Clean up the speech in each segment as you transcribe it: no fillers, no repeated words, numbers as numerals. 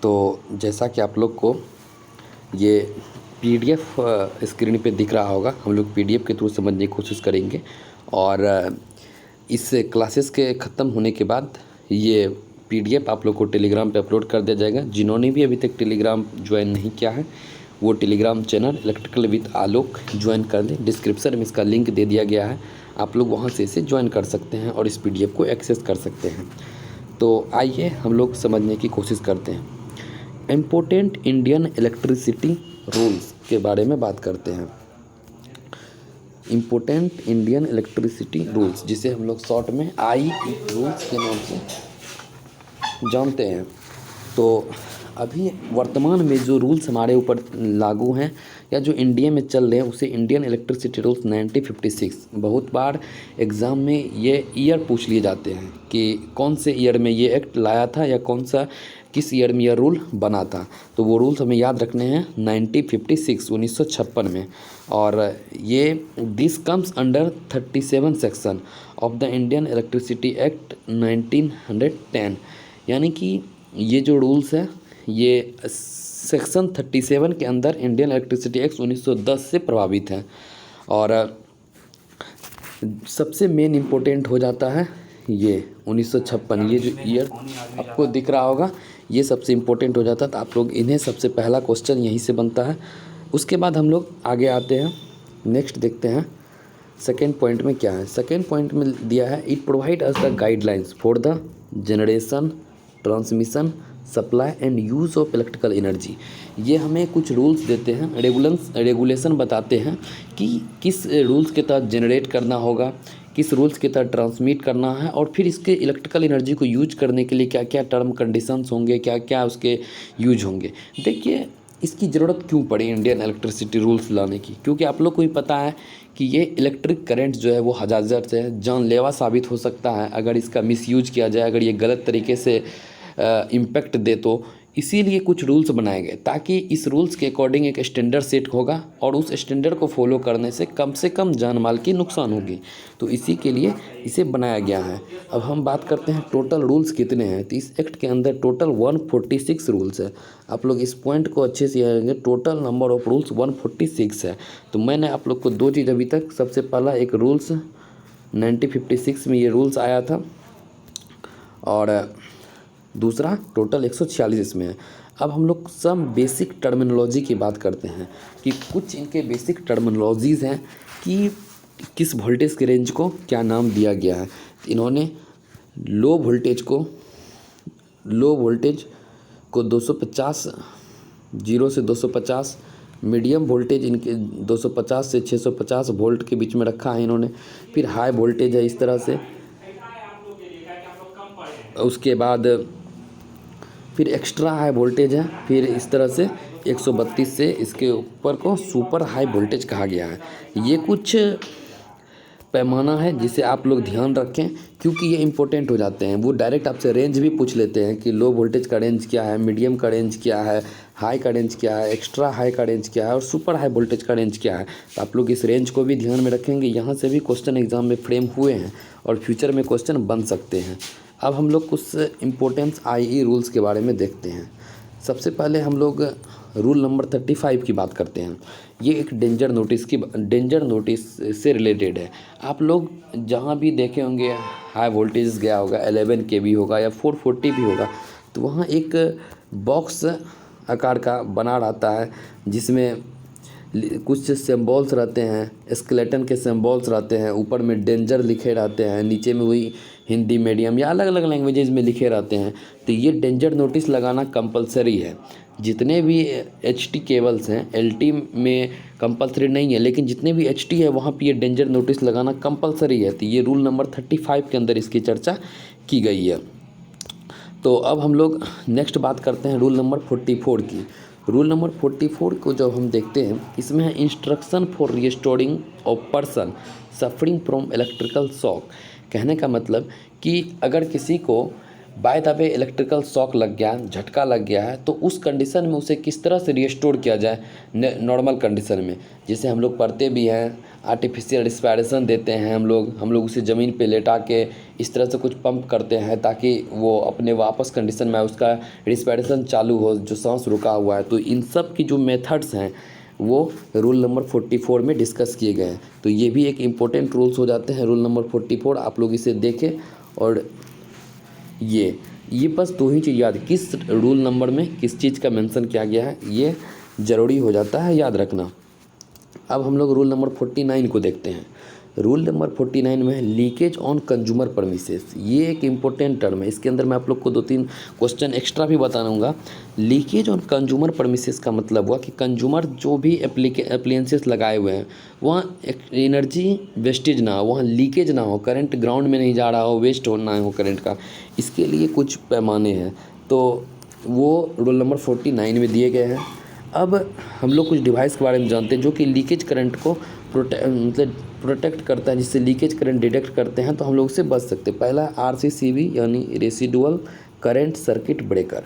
तो जैसा कि आप लोग को ये पीडीएफ स्क्रीन पे दिख रहा होगा, हम लोग पीडीएफ के थ्रू समझने की कोशिश करेंगे। और इस क्लासेस के ख़त्म होने के बाद ये पीडीएफ आप लोग को टेलीग्राम पे अपलोड कर दिया जाएगा। जिन्होंने भी अभी तक टेलीग्राम ज्वाइन नहीं किया है वो Telegram channel electrical with Alok join कर लें। डिस्क्रिप्शन में इसका लिंक दे दिया गया है, आप लोग वहाँ से इसे ज्वाइन कर सकते हैं और इस पीडीएफ को एक्सेस कर सकते हैं। तो आइए हम लोग समझने की कोशिश करते हैं। इम्पोर्टेंट इंडियन इलेक्ट्रिसिटी रूल्स के बारे में बात करते हैं। इम्पोर्टेंट इंडियन इलेक्ट्रिसिटी रूल्स, जिसे हम लोग शॉर्ट में आई रूल्स के नाम से जानते हैं। तो अभी वर्तमान में जो रूल्स हमारे ऊपर लागू हैं या जो इंडिया में चल रहे हैं उसे इंडियन इलेक्ट्रिसिटी रूल्स 1956। बहुत बार एग्ज़ाम में ये ईयर पूछ लिए जाते हैं कि कौन से ईयर में ये एक्ट लाया था या किस ईयर में यह रूल बना था। तो वो रूल्स हमें याद रखने हैं 1956 1956 में। और ये this comes under 37 section of the Indian electricity act 1910। यानी कि ये जो रूल्स है ये सेक्शन 37 के अंदर इंडियन इलेक्ट्रिसिटी एक्ट 1910 से प्रभावित है। और सबसे मेन इम्पोर्टेंट हो जाता है ये 1956, ये जो ईयर आपको दिख रहा होगा ये सबसे इम्पोर्टेंट हो जाता है। तो आप लोग इन्हें सबसे पहला क्वेश्चन यहीं से बनता है। उसके बाद हम लोग आगे आते हैं, नेक्स्ट देखते हैं सेकेंड पॉइंट में क्या है। सेकेंड पॉइंट में दिया है it provide us the guidelines for the generation, transmission, supply and use of electrical energy. ये हमें कुछ रूल्स देते हैं, रेगुलेशन बताते हैं कि किस रूल्स के तहत जनरेट करना होगा, किस रूल्स के तहत ट्रांसमिट करना है, और फिर इसके इलेक्ट्रिकल एनर्जी को यूज करने के लिए क्या क्या टर्म कंडीशंस होंगे, क्या क्या उसके यूज होंगे। देखिए इसकी ज़रूरत क्यों पड़ी इंडियन इलेक्ट्रिसिटी रूल्स लाने की, क्योंकि आप लोग को भी पता है कि ये इलेक्ट्रिक करंट जो है वो हजाजत है, जानलेवा साबित हो सकता है अगर इसका मिसयूज किया जाए, अगर ये गलत तरीके से इम्पैक्ट दे। तो इसीलिए कुछ रूल्स बनाए गए ताकि इस रूल्स के अकॉर्डिंग एक स्टैंडर्ड सेट होगा और उस स्टैंडर्ड को फॉलो करने से कम जान माल की नुकसान होगी। तो इसी के लिए इसे बनाया गया है। अब हम बात करते हैं टोटल रूल्स कितने हैं। तो इस एक्ट के अंदर टोटल 146 रूल्स है। आप लोग इस पॉइंट को अच्छे से याद रखेंगे, टोटल नंबर ऑफ रूल्स 146 है। तो मैंने आप लोग को दो चीज़ अभी तक, सबसे पहला एक रूल्स 1956 में ये रूल्स आया था और दूसरा टोटल 146 इसमें है। अब हम लोग सब बेसिक टर्मिनोलॉजी की बात करते हैं कि कुछ इनके बेसिक टर्मिनोलॉजीज़ हैं कि किस वोल्टेज के रेंज को क्या नाम दिया गया है। इन्होंने लो वोल्टेज को 250, 0 से 250, मीडियम वोल्टेज इनके 250 से 650 वोल्ट के बीच में रखा है इन्होंने। फिर हाई वोल्टेज है इस तरह से, उसके बाद फिर एक्स्ट्रा हाई वोल्टेज है, फिर इस तरह से 132 से इसके ऊपर को सुपर हाई वोल्टेज कहा गया है। ये कुछ पैमाना है जिसे आप लोग ध्यान रखें क्योंकि ये इंपॉर्टेंट हो जाते हैं। वो डायरेक्ट आपसे रेंज भी पूछ लेते हैं कि लो वोल्टेज का रेंज क्या है, मीडियम का रेंज क्या है, हाई का रेंज क्या है, एक्स्ट्रा हाई का रेंज क्या है और सुपर हाई वोल्टेज का रेंज क्या है। तो आप लोग इस रेंज को भी ध्यान में रखेंगे। यहाँ से भी क्वेश्चन एग्जाम में फ्रेम हुए हैं और फ्यूचर में क्वेश्चन बन सकते हैं। अब हम लोग कुछ इम्पोर्टेंस आई रूल्स के बारे में देखते हैं। सबसे पहले हम लोग रूल नंबर 35 की बात करते हैं। ये एक डेंजर नोटिस से रिलेटेड है। आप लोग जहाँ भी देखे होंगे हाई वोल्टेज गया होगा, 11 kV होगा या 440 भी होगा, तो वहाँ एक बॉक्स आकार का बना रहता है जिसमें कुछ सिम्बॉल्स रहते हैं, स्केलेटन के सिम्बॉल्स रहते हैं, ऊपर में डेंजर लिखे रहते हैं, नीचे में वही हिंदी मीडियम या अलग अलग लैंग्वेजेस में लिखे रहते हैं। तो ये डेंजर नोटिस लगाना कंपलसरी है। जितने भी HT केबल्स हैं, LT में कंपलसरी नहीं है, लेकिन जितने भी HT है वहाँ पे ये डेंजर नोटिस लगाना कंपलसरी है। तो ये रूल नंबर 35 के अंदर इसकी चर्चा की गई है। तो अब हम लोग नेक्स्ट बात करते हैं रूल नंबर 44 की। रूल नंबर 44 को जब हम देखते हैं, इसमें है instruction for restoring of person suffering from electrical shock. कहने का मतलब कि अगर किसी को by the way electrical shock लग गया, झटका लग गया है, तो उस कंडीशन में उसे किस तरह से रिस्टोर किया जाए नॉर्मल कंडीशन में। जैसे हम लोग पढ़ते भी हैं आर्टिफिशियल रिस्पायरेशन देते हैं हम लोग उसे ज़मीन पे लेटा के इस तरह से कुछ पंप करते हैं ताकि वो अपने वापस कंडीशन में उसका रिस्पायरेशन चालू हो, जो सांस रुका हुआ है। तो इन सब की जो मेथड्स हैं वो रूल नंबर 44 में डिस्कस किए गए हैं। तो ये भी एक इम्पोर्टेंट रूल्स हो जाते हैं रूल नंबर 44। आप लोग इसे देखें। और ये बस 2 ही चीज़ याद, किस रूल नंबर में किस चीज़ का मेंशन किया गया है, ये ज़रूरी हो जाता है याद रखना। अब हम लोग रूल नंबर 49 को देखते हैं। रूल नंबर 49 में है लीकेज ऑन कंज्यूमर परमिसेस। ये एक इम्पोर्टेंट टर्म है। इसके अंदर मैं आप लोग को 2-3 क्वेश्चन एक्स्ट्रा भी बताऊंगा। लीकेज ऑन कंज्यूमर परमिसेस का मतलब हुआ कि कंज्यूमर जो भी एप्लियंसेस लगाए हुए हैं वहाँ एनर्जी वेस्टेज ना हो, वहाँ लीकेज ना हो, करंट ग्राउंड में नहीं जा रहा हो, वेस्ट होना हो करंट का। इसके लिए कुछ पैमाने हैं, तो वो रूल नंबर 49 में दिए गए हैं। अब हम लोग कुछ डिवाइस के बारे में जानते हैं जो कि लीकेज करंट को प्रोटेक्ट करता है, जिससे लीकेज करंट डिटेक्ट करते हैं तो हम लोग उससे बच सकते हैं। पहला RCCB यानी रेसिडुअल करंट सर्किट ब्रेकर,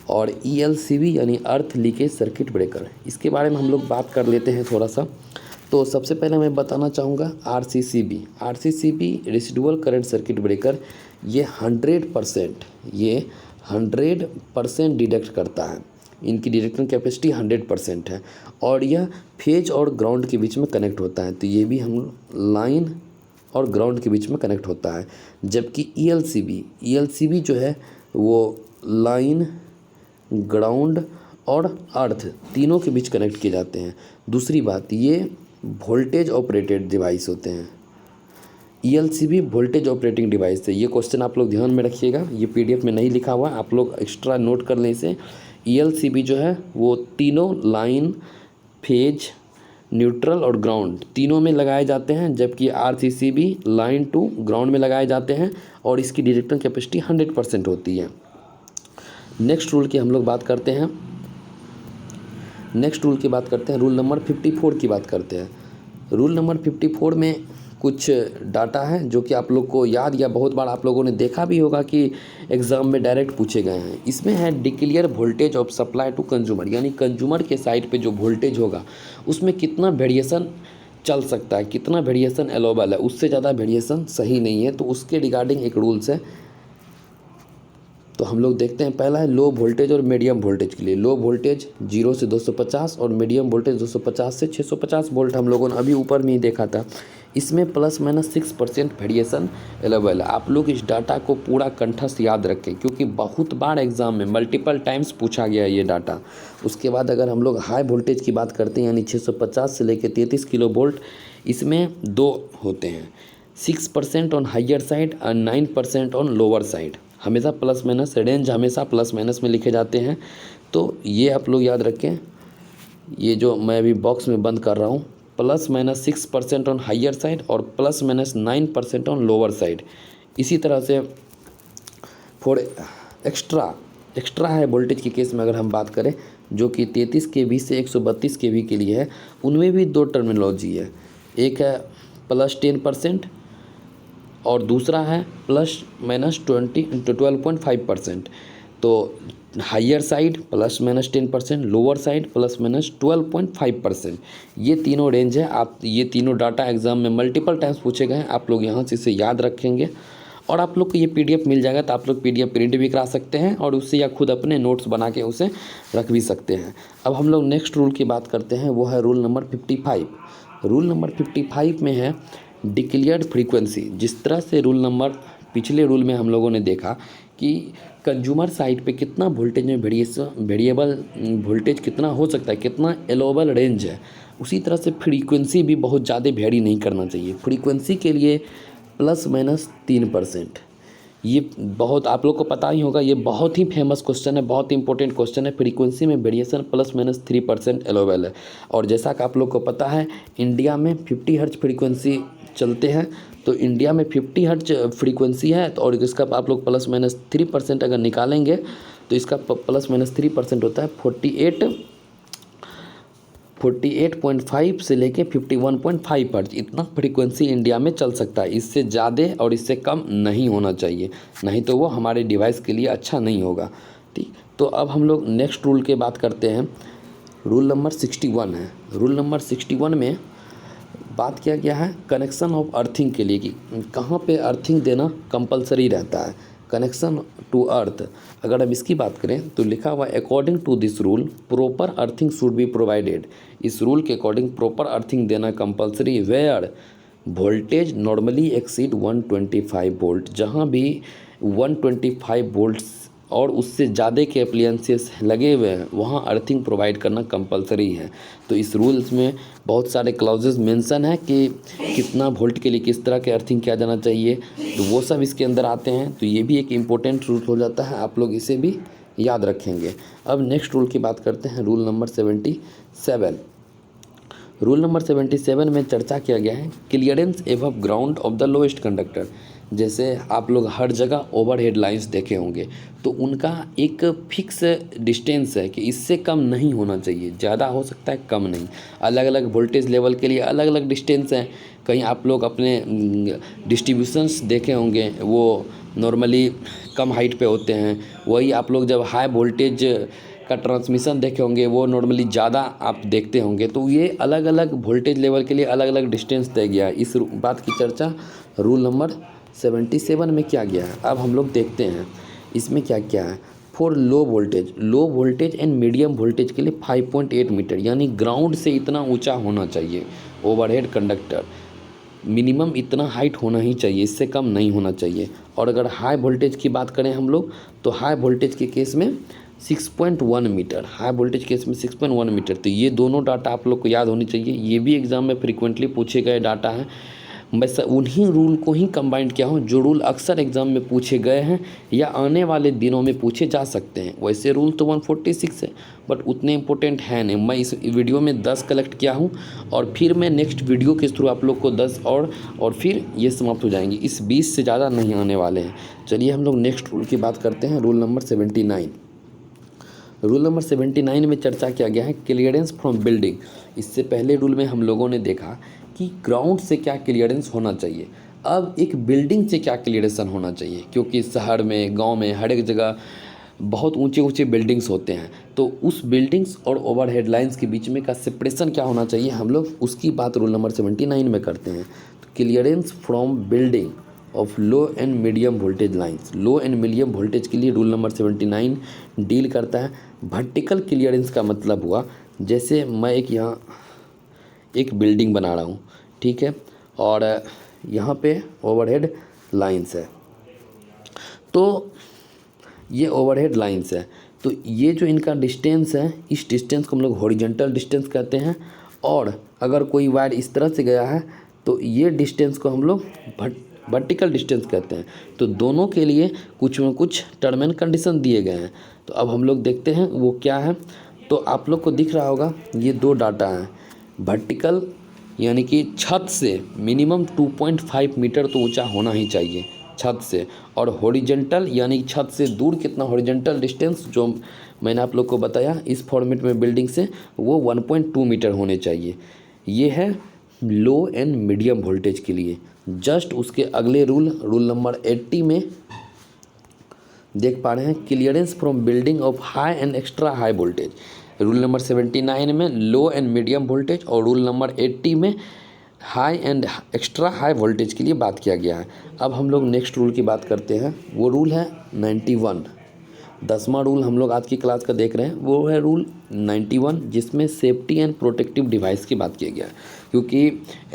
और ELCB यानी अर्थ लीकेज सर्किट ब्रेकर। इसके बारे में हम लोग बात कर लेते हैं थोड़ा सा। तो सबसे पहले मैं बताना चाहूँगा RCCB residual current circuit breaker, ये 100% डिटेक्ट करता है। इनकी डिटेक्शन कैपेसिटी 100% है और यह फेज और ग्राउंड के बीच में कनेक्ट होता है। तो ये भी हम लाइन और ग्राउंड के बीच में कनेक्ट होता है। जबकि ELCB जो है वो लाइन, ग्राउंड और अर्थ तीनों के बीच कनेक्ट किए जाते हैं। दूसरी बात, ये वोल्टेज ऑपरेटेड डिवाइस होते हैं। ELCB वोल्टेज ऑपरेटिंग डिवाइस है। ये क्वेश्चन आप लोग ध्यान में रखिएगा, ये PDF में नहीं लिखा हुआ, आप लोग एक्स्ट्रा नोट कर लें इसे। ELCB जो है वो तीनों लाइन, फेज, न्यूट्रल और ग्राउंड तीनों में लगाए जाते हैं, जबकि RCCB लाइन टू ग्राउंड में लगाए जाते हैं और इसकी डिटेक्शन कैपेसिटी 100% होती है। नेक्स्ट रूल की हम लोग बात करते हैं। रूल नंबर 54 की बात करते हैं। रूल नंबर 54 में कुछ डाटा है जो कि आप लोग को याद या बहुत बार आप लोगों ने देखा भी होगा कि एग्ज़ाम में डायरेक्ट पूछे गए हैं। इसमें है declared voltage of supply to consumer, यानी कंज्यूमर के साइड पे जो वोल्टेज होगा उसमें कितना वेरिएशन चल सकता है, कितना वेरिएशन अलाउबल है, उससे ज़्यादा वेरिएशन सही नहीं है। तो उसके रिगार्डिंग एक रूल्स है। तो हम लोग देखते हैं, पहला है लो वोल्टेज और मीडियम वोल्टेज के लिए। लो वोल्टेज 0 से 250 और मीडियम वोल्टेज 250 से 650 वोल्ट हम लोगों ने अभी ऊपर में ही देखा था। इसमें ±6% वेरिएशन अवेलेबल है। आप लोग इस डाटा को पूरा कंठस्थ याद रखें क्योंकि बहुत बार एग्जाम में मल्टीपल टाइम्स पूछा गया ये डाटा। उसके बाद अगर हम लोग हाई वोल्टेज की बात करते हैं यानी 650 से लेकर 33 किलो वोल्ट, इसमें 2 होते हैं, 6% ऑन हाइयर साइड और 9% ऑन लोअर साइड। हमेशा प्लस माइनस, रेंज हमेशा प्लस माइनस में लिखे जाते हैं। तो ये आप लोग याद रखें। ये जो मैं अभी बॉक्स में बंद कर रहा हूँ, ±6% ऑन हाइयर साइड और ±9% ऑन लोअर साइड। इसी तरह से फॉर एक्स्ट्रा हाई वोल्टेज के केस में अगर हम बात करें जो कि 33 kV से 132 kV के लिए है, उनमें भी 2 टर्मिनोलॉजी है। एक है +10% और दूसरा है ±12.5%। तो हाइयर साइड +-10%, लोअर साइड +-12.5%। ये तीनों रेंज है। आप ये तीनों डाटा एग्जाम में मल्टीपल टाइम्स पूछे गए हैं, आप लोग यहाँ से इसे याद रखेंगे और आप लोग को ये PDF मिल जाएगा। तो आप लोग PDF प्रिंट भी करा सकते हैं और उससे या खुद अपने नोट्स बना के उसे रख भी सकते हैं। अब हम लोग नेक्स्ट रूल की बात करते हैं, वो है रूल नंबर 55। रूल नंबर 55 में है डिक्लेयर्ड फ्रीक्वेंसी। जिस तरह से पिछले रूल में हम लोगों ने देखा कि कंज्यूमर साइड पे कितना वोल्टेज में वेरिएबल वोल्टेज कितना हो सकता है, कितना अलाउबल रेंज है, उसी तरह से फ्रीक्वेंसी भी बहुत ज़्यादा वेरी नहीं करना चाहिए। फ्रीक्वेंसी के लिए ±3%। ये बहुत आप लोग को पता ही होगा, ये बहुत ही फेमस क्वेश्चन है, बहुत इंपॉर्टेंट क्वेश्चन है। फ्रीक्वेंसी में वेरिएशन ±3% अलाउबल है। और जैसा कि आप लोग को पता है इंडिया में 50 हर्ट्ज फ्रीक्वेंसी चलते हैं। तो इंडिया में 50 हर्ट्ज फ्रीक्वेंसी है और इसका आप लोग ±3% अगर निकालेंगे तो इसका ±3% होता है 48.5 से लेके 51.5 हर्ट्ज। इतना फ्रीक्वेंसी इंडिया में चल सकता है। इससे ज़्यादा और इससे कम नहीं होना चाहिए, नहीं तो वो हमारे डिवाइस के लिए अच्छा नहीं होगा। ठीक, तो अब हम लोग नेक्स्ट रूल के बात करते हैं। रूल नंबर 61 है। रूल नंबर 61 में बात किया गया है कनेक्शन ऑफ अर्थिंग के लिए कि कहाँ पे अर्थिंग देना कंपलसरी रहता है, कनेक्शन टू अर्थ। अगर हम इसकी बात करें तो लिखा हुआ according to this rule proper earthing should be provided. इस रूल के अकॉर्डिंग प्रॉपर अर्थिंग देना compulsory where voltage normally exceed 125 volt. जहाँ भी 125 वोल्ट्स और उससे ज़्यादा के अप्लायंसेस लगे हुए हैं वहाँ अर्थिंग प्रोवाइड करना कंपलसरी है। तो इस रूल्स में बहुत सारे क्लॉजेज मेंशन है कि कितना वोल्ट के लिए किस तरह के अर्थिंग किया जाना चाहिए, तो वो सब इसके अंदर आते हैं। तो ये भी एक इम्पोर्टेंट रूल हो जाता है, आप लोग इसे भी याद रखेंगे। अब नेक्स्ट रूल की बात करते हैं, रूल नंबर 77। रूल नंबर 77 में चर्चा किया गया है clearance above ground of the lowest conductor. जैसे आप लोग हर जगह ओवरहेड लाइंस देखे होंगे, तो उनका एक फिक्स डिस्टेंस है कि इससे कम नहीं होना चाहिए, ज़्यादा हो सकता है कम नहीं। अलग अलग वोल्टेज लेवल के लिए अलग अलग डिस्टेंस हैं। कहीं आप लोग अपने डिस्ट्रीब्यूशंस देखे होंगे, वो नॉर्मली कम हाइट पे होते हैं, वही आप लोग जब हाई वोल्टेज का ट्रांसमिशन देखे होंगे वो नॉर्मली ज़्यादा आप देखते होंगे। तो ये अलग अलग वोल्टेज लेवल के लिए अलग अलग डिस्टेंस तय गया है। इस बात की चर्चा रूल नंबर 77 में किया गया है। अब हम लोग देखते हैं इसमें क्या क्या है। For low voltage and medium voltage के लिए 5.8 मीटर, यानी ग्राउंड से इतना ऊंचा होना चाहिए ओवरहेड कंडक्टर। मिनिमम इतना हाइट होना ही चाहिए, इससे कम नहीं होना चाहिए। और अगर हाई वोल्टेज की बात करें हम लोग, तो हाई वोल्टेज के केस में 6.1 मीटर, हाई वोल्टेज केस में 6.1 मीटर। तो ये दोनों डाटा आप लोग को याद होनी चाहिए। ये भी एग्ज़ाम में फ्रीक्वेंटली पूछे गए डाटा हैं। बस उन्हीं रूल को ही कंबाइंड किया हूँ जो रूल अक्सर एग्ज़ाम में पूछे गए हैं या आने वाले दिनों में पूछे जा सकते हैं। वैसे रूल तो 146 है, बट उतने इंपॉर्टेंट है नहीं। मैं इस वीडियो में 10 कलेक्ट किया हूँ और फिर मैं नेक्स्ट वीडियो के थ्रू आप लोग को 10 और फिर ये समाप्त हो जाएंगे। इस 20 से ज़्यादा नहीं आने वाले हैं। चलिए हम लोग नेक्स्ट रूल की बात करते हैं, रूल नंबर 79। रूल नंबर 79 में चर्चा किया गया है क्लियरेंस फ्रॉम बिल्डिंग। इससे पहले रूल में हम लोगों ने देखा कि ग्राउंड से क्या क्लियरेंस होना चाहिए, अब एक बिल्डिंग से क्या क्लियरेंसन होना चाहिए, क्योंकि शहर में, गांव में, हर एक जगह बहुत ऊंचे ऊंचे बिल्डिंग्स होते हैं। तो उस बिल्डिंग्स और ओवरहेड लाइंस के बीच में का सेपरेशन क्या होना चाहिए, हम लोग उसकी बात रूल नंबर 79 में करते हैं। तो clearance from building of low and medium voltage lines, low and medium voltage के लिए रूल नंबर 79 डील करता है। वर्टिकल क्लियरेंस का मतलब हुआ, जैसे मैं यहाँ एक बिल्डिंग बना रहा हूँ, ठीक है, और यहाँ पे ओवरहेड लाइंस है, तो ये ओवरहेड लाइंस है। तो ये जो इनका डिस्टेंस है, इस डिस्टेंस को हम लोग हॉरिजॉन्टल डिस्टेंस कहते हैं। और अगर कोई वायर इस तरह से गया है तो ये डिस्टेंस को हम लोग वर्टिकल डिस्टेंस कहते हैं। तो दोनों के लिए कुछ न कुछ टर्म एंड कंडीशन दिए गए हैं। तो अब हम लोग देखते हैं वो क्या है। तो आप लोग को दिख रहा होगा ये दो डाटा हैं। वर्टिकल यानी कि छत से मिनिमम 2.5 मीटर तो ऊंचा होना ही चाहिए छत से, और हॉरिजॉन्टल यानी छत से दूर कितना, हॉरिजॉन्टल डिस्टेंस जो मैंने आप लोग को बताया इस फॉर्मेट में बिल्डिंग से, वो 1.2 मीटर होने चाहिए। ये है लो एंड मीडियम वोल्टेज के लिए। जस्ट उसके अगले रूल नंबर 80 में देख पा रहे हैं clearance from building of high and extra high voltage. Rule number 79 में लो एंड मीडियम वोल्टेज और रूल नंबर 80 में high and extra high voltage के लिए बात किया गया है। अब हम लोग नेक्स्ट रूल की बात करते हैं, वो रूल है 91। 10वां रूल हम लोग आज की क्लास का देख रहे हैं, वो है रूल 91, जिसमें सेफ्टी एंड प्रोटेक्टिव डिवाइस की बात किया गया है। क्योंकि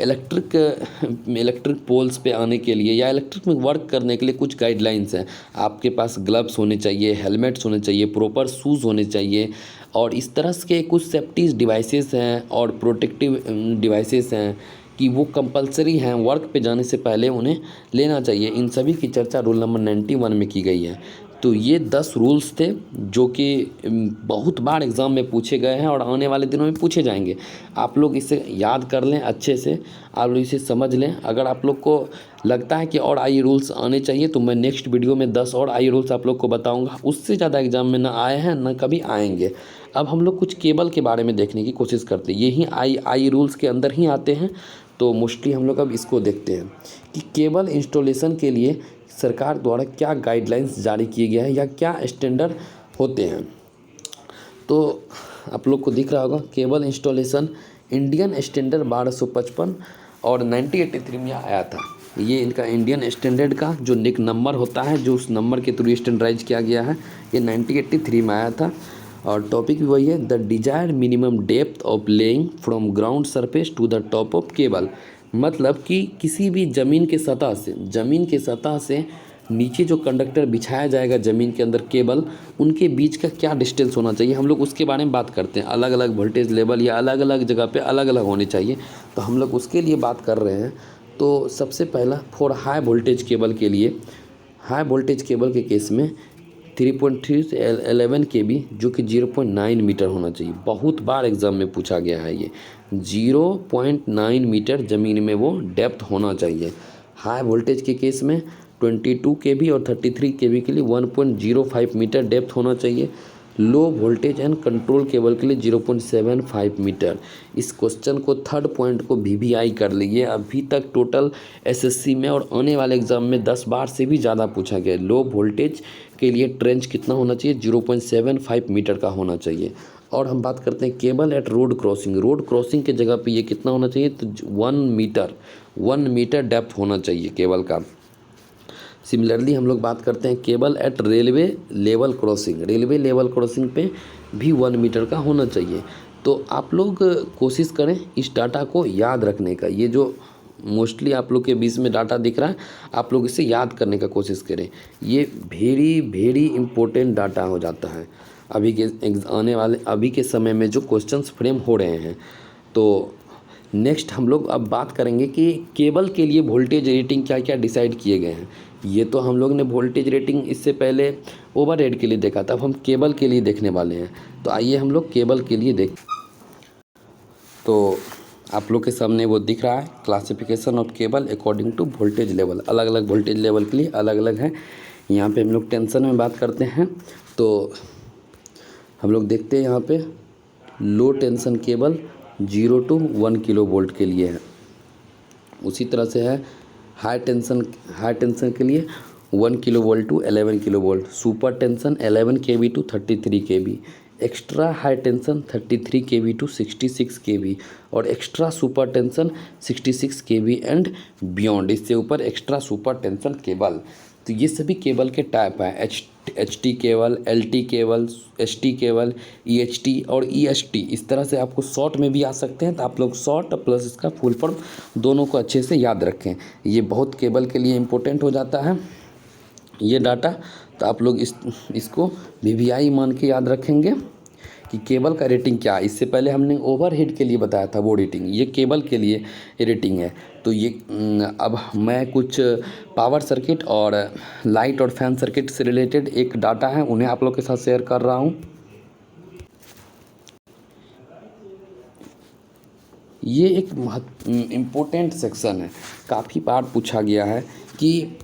इलेक्ट्रिक पोल्स पे आने के लिए या इलेक्ट्रिक में वर्क करने के लिए कुछ गाइडलाइंस हैं। आपके पास ग्लव्स होने चाहिए, हेलमेट्स होने चाहिए, प्रॉपर शूज़ होने चाहिए, और इस तरह के कुछ सेफ्टी डिवाइसेस हैं और प्रोटेक्टिव डिवाइसेस हैं कि वो कंपलसरी हैं, वर्क पे जाने से पहले उन्हें लेना चाहिए। इन सभी की चर्चा रूल नंबर 91 में की गई है। तो ये 10 रूल्स थे जो कि बहुत बार एग्ज़ाम में पूछे गए हैं और आने वाले दिनों में पूछे जाएंगे। आप लोग इसे याद कर लें अच्छे से, आप लोग इसे समझ लें। अगर आप लोग को लगता है कि और आई रूल्स आने चाहिए तो मैं नेक्स्ट वीडियो में 10 और आई रूल्स आप लोग को बताऊंगा। उससे ज़्यादा एग्ज़ाम में ना आए हैं ना कभी आएंगे। अब हम लोग कुछ केबल के बारे में देखने की कोशिश करते हैं, यही आई रूल्स के अंदर ही आते हैं। तो मोस्टली हम लोग अब इसको देखते हैं कि केबल इंस्टॉलेशन के लिए सरकार द्वारा क्या गाइडलाइंस जारी किए गए हैं या क्या स्टैंडर्ड होते हैं। तो आप लोग को दिख रहा होगा केबल इंस्टॉलेशन इंडियन स्टैंडर्ड 1255 और 1983 में आया था। ये इनका इंडियन स्टैंडर्ड का जो निक नंबर होता है, जो उस नंबर के थ्रू स्टैंडर्डाइज किया गया है, ये 1983 में आया था। और टॉपिक भी वही है, the desired minimum depth of laying from ground surface to the top of cable. मतलब कि किसी भी ज़मीन के सतह से नीचे जो कंडक्टर बिछाया जाएगा ज़मीन के अंदर केबल, उनके बीच का क्या डिस्टेंस होना चाहिए, हम लोग उसके बारे में बात करते हैं। अलग अलग वोल्टेज लेवल या अलग अलग जगह पे अलग अलग होने चाहिए, तो हम लोग उसके लिए बात कर रहे हैं। तो सबसे पहला फॉर हाई वोल्टेज केबल के लिए, हाई वोल्टेज केबल के केस में 3.3 से 11 kV जो कि 0.9 मीटर होना चाहिए। बहुत बार एग्ज़ाम में पूछा गया है, ये 0.9 मीटर ज़मीन में वो डेप्थ होना चाहिए। हाई वोल्टेज के केस में 22 kV और 33 kV के लिए 1.05 मीटर डेप्थ होना चाहिए। Low voltage and control cable के लिए 0.75 मीटर। इस क्वेश्चन को थर्ड पॉइंट को VVI कर लीजिए। अभी तक टोटल SSC में और आने वाले एग्ज़ाम में 10 बार से भी ज़्यादा पूछा गया। लो वोल्टेज के लिए ट्रेंच कितना होना चाहिए, 0.75 मीटर का होना चाहिए। और हम बात करते हैं केबल एट रोड क्रॉसिंग के जगह पे ये कितना होना चाहिए, तो 1 मीटर डेप्थ होना चाहिए केबल का। सिमिलरली हम लोग बात करते हैं cable eight railway level crossing पे भी 1 मीटर का होना चाहिए। तो आप लोग कोशिश करें इस डाटा को याद रखने का। ये जो मोस्टली आप लोग के बीच में डाटा दिख रहा है, आप लोग इसे याद करने का कोशिश करें। ये वेरी इम्पोर्टेंट डाटा हो जाता है अभी के समय में जो क्वेश्चंस फ्रेम हो रहे हैं। तो नेक्स्ट हम लोग अब बात करेंगे कि केबल के लिए वोल्टेज रेटिंग क्या क्या डिसाइड किए गए हैं। ये तो हम लोग ने वोल्टेज रेटिंग इससे पहले ओवरहेड के लिए देखा था, अब हम केबल के लिए देखने वाले हैं। तो आइए हम लोग केबल के लिए देख। तो आप लोग के सामने वो दिख रहा है, classification of cable according to voltage level. अलग अलग वोल्टेज लेवल के लिए अलग अलग है। यहाँ पे हम लोग टेंशन में बात करते हैं, तो हम लोग देखते हैं यहाँ पे low tension cable 0 to 1 kilo volt के लिए है। उसी तरह से है हाई टेंशन के लिए 1 kilo volt to 11 kilo volt, super tension 11 kV to 33 kV, extra high tension 33 kV to 66 kV और extra super tension 66 kV and beyond. इससे ऊपर एक्स्ट्रा सुपर टेंशन केबल। तो ये सभी केबल के टाइप हैं, HT cable, LT cable, ST cable, EHT और EST। इस तरह से आपको शॉर्ट में भी आ सकते हैं, तो आप लोग शॉर्ट प्लस इसका फुल फॉर्म दोनों को अच्छे से याद रखें। ये बहुत केबल के लिए इम्पोर्टेंट हो जाता है ये डाटा। तो आप लोग इसको VVI मान के याद रखेंगे कि केबल का रेटिंग क्या है। इससे पहले हमने ओवरहेड के लिए बताया था वो रेटिंग, ये केबल के लिए रेटिंग है। तो ये अब मैं कुछ पावर सर्किट और लाइट और फैन सर्किट से रिलेटेड एक डाटा है, उन्हें आप लोग के साथ शेयर कर रहा हूँ। ये एक इम्पोर्टेंट सेक्शन है, काफ़ी बार पूछा गया है कि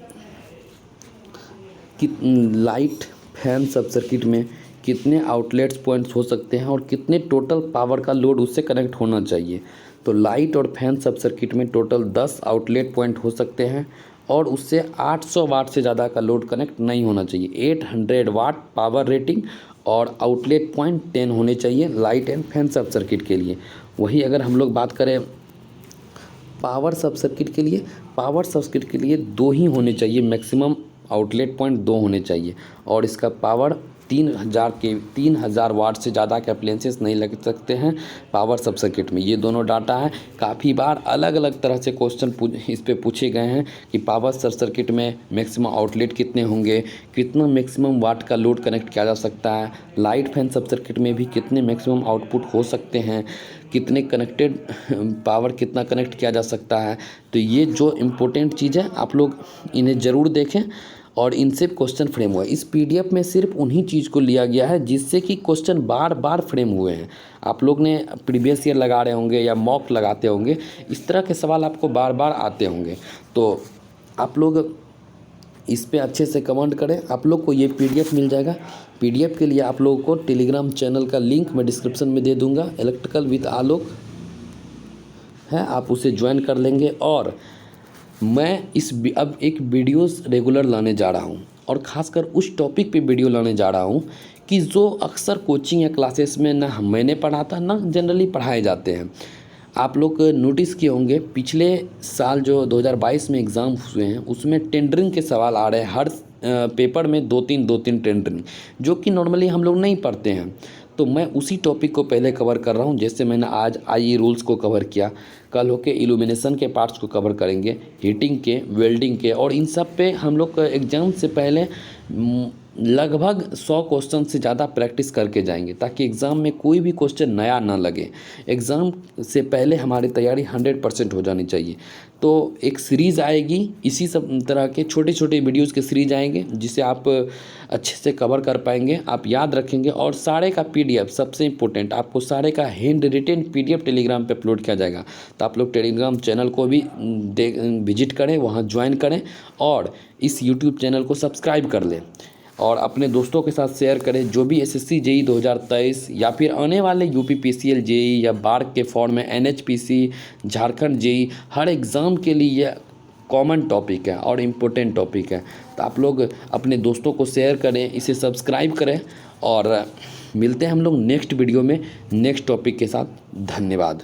लाइट फैन सब सर्किट में कितने आउटलेट्स पॉइंट्स हो सकते हैं और कितने टोटल पावर का लोड उससे कनेक्ट होना चाहिए। तो लाइट और फैन सब सर्किट में टोटल 10 आउटलेट पॉइंट हो सकते हैं और उससे 800 वाट से ज़्यादा का लोड कनेक्ट नहीं होना चाहिए। 800 वाट पावर रेटिंग और आउटलेट पॉइंट 10 होने चाहिए लाइट एंड फैन सब सर्किट के लिए। वही अगर हम लोग बात करें पावर सब सर्किट के लिए 2 ही होने चाहिए, मैक्सिमम आउटलेट पॉइंट 2 होने चाहिए और इसका पावर 3000 वाट से ज़्यादा के अप्लायंसेस नहीं लग सकते हैं पावर सब सर्किट में। ये दोनों डाटा है, काफ़ी बार अलग अलग तरह से क्वेश्चन इस पे पूछे गए हैं कि पावर सब सर्किट में मैक्सिमम आउटलेट कितने होंगे, कितना मैक्सिमम वाट का लोड कनेक्ट किया जा सकता है, लाइट फैन सब सर्किट में भी कितने मैक्सिमम आउटपुट हो सकते हैं, कितने कनेक्टेड पावर कितना कनेक्ट किया जा सकता है। तो ये जो इम्पोर्टेंट चीज़ है आप लोग इन्हें ज़रूर देखें और इनसे क्वेश्चन फ्रेम हुआ है। इस PDF में सिर्फ उन्हीं चीज़ को लिया गया है जिससे कि क्वेश्चन बार बार फ्रेम हुए हैं। आप लोग ने प्रीवियस ईयर लगा रहे होंगे या मॉक लगाते होंगे, इस तरह के सवाल आपको बार बार आते होंगे। तो आप लोग इस पे अच्छे से कमेंट करें, आप लोग को ये PDF मिल जाएगा। PDF के लिए आप लोगों को टेलीग्राम चैनल का लिंक मैं डिस्क्रिप्शन में दे दूँगा, इलेक्ट्रिकल विद आलोक है, आप उसे ज्वाइन कर लेंगे। और मैं अब एक वीडियोस रेगुलर लाने जा रहा हूँ और ख़ासकर उस टॉपिक पे वीडियो लाने जा रहा हूँ कि जो अक्सर कोचिंग या क्लासेस में ना मैंने पढ़ा था ना जनरली पढ़ाए जाते हैं। आप लोग नोटिस किए होंगे पिछले साल जो 2022 में एग्ज़ाम हुए हैं उसमें टेंडरिंग के सवाल आ रहे हैं हर पेपर में दो तीन टेंडरिंग, जो कि नॉर्मली हम लोग नहीं पढ़ते हैं। तो मैं उसी टॉपिक को पहले कवर कर रहा हूँ। जैसे मैंने आज आईई रूल्स को कवर किया, कल होके इल्यूमिनेशन के पार्ट्स को कवर करेंगे, हीटिंग के, वेल्डिंग के, और इन सब पे हम लोग एग्ज़ाम से पहले लगभग 100 क्वेश्चन से ज़्यादा प्रैक्टिस करके जाएंगे, ताकि एग्ज़ाम में कोई भी क्वेश्चन नया ना लगे। एग्ज़ाम से पहले हमारी तैयारी 100% हो जानी चाहिए। तो एक सीरीज़ आएगी, इसी सब तरह के छोटे छोटे वीडियोज़ के सीरीज आएंगे, जिसे आप अच्छे से कवर कर पाएंगे, आप याद रखेंगे। और सारे का PDF, सबसे इम्पोर्टेंट, आपको सारे का हैंड रिटेन PDF टेलीग्राम पे अपलोड किया जाएगा। तो आप लोग टेलीग्राम चैनल को भी विजिट करें, वहाँ ज्वाइन करें, और इस यूट्यूब चैनल को सब्सक्राइब कर लें, और अपने दोस्तों के साथ शेयर करें। जो भी SSC JEE 2023 या फिर आने वाले UPPCL JEE या बार के फॉर्म में NHPC, झारखंड JEE, हर एग्ज़ाम के लिए यह कॉमन टॉपिक है और इम्पोर्टेंट टॉपिक है। तो आप लोग अपने दोस्तों को शेयर करें, इसे सब्सक्राइब करें, और मिलते हैं हम लोग नेक्स्ट वीडियो में नेक्स्ट टॉपिक के साथ। धन्यवाद।